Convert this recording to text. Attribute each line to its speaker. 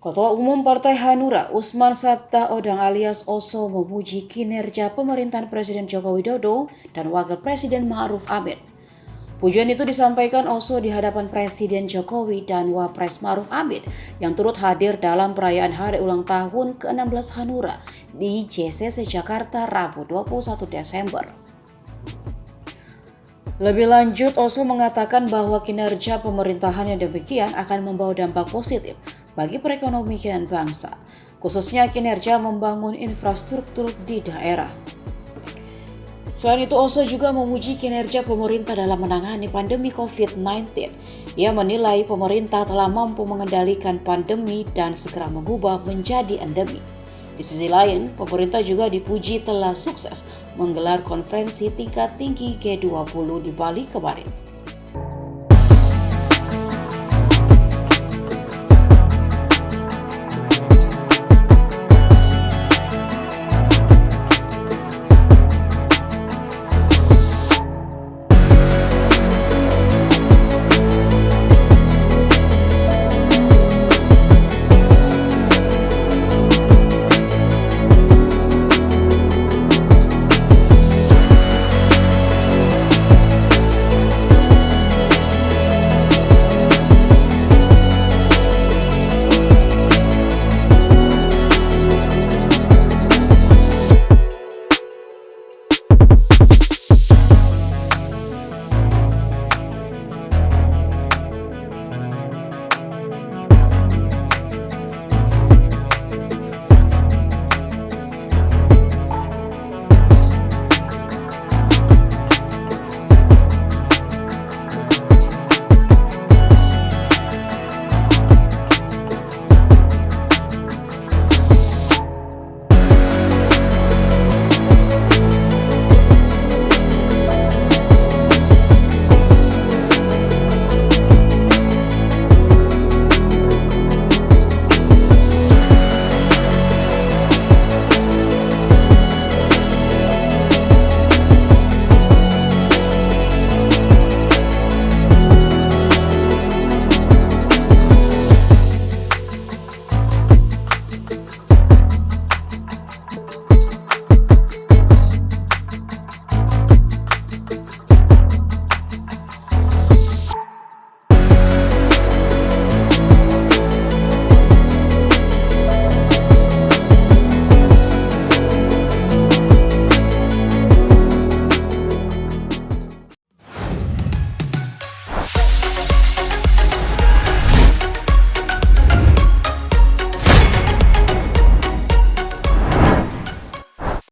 Speaker 1: Ketua Umum Partai Hanura, Usman Sabtaodang alias Oso memuji kinerja pemerintahan Presiden Joko Widodo dan Wakil Presiden Ma'ruf Amin. Pujian itu disampaikan Oso di hadapan Presiden Jokowi dan Wapres Ma'ruf Amin yang turut hadir dalam perayaan hari ulang tahun ke-16 Hanura di JCC Jakarta Rabu 21 Desember. Lebih lanjut, Oso mengatakan bahwa kinerja pemerintahan yang demikian akan membawa dampak positif bagi perekonomian bangsa, khususnya kinerja membangun infrastruktur di daerah. Selain itu, Oso juga memuji kinerja pemerintah dalam menangani pandemi COVID-19. Ia menilai pemerintah telah mampu mengendalikan pandemi dan segera mengubah menjadi endemi. Di sisi lain, pemerintah juga dipuji telah sukses menggelar konferensi tingkat tinggi G20 di Bali kemarin.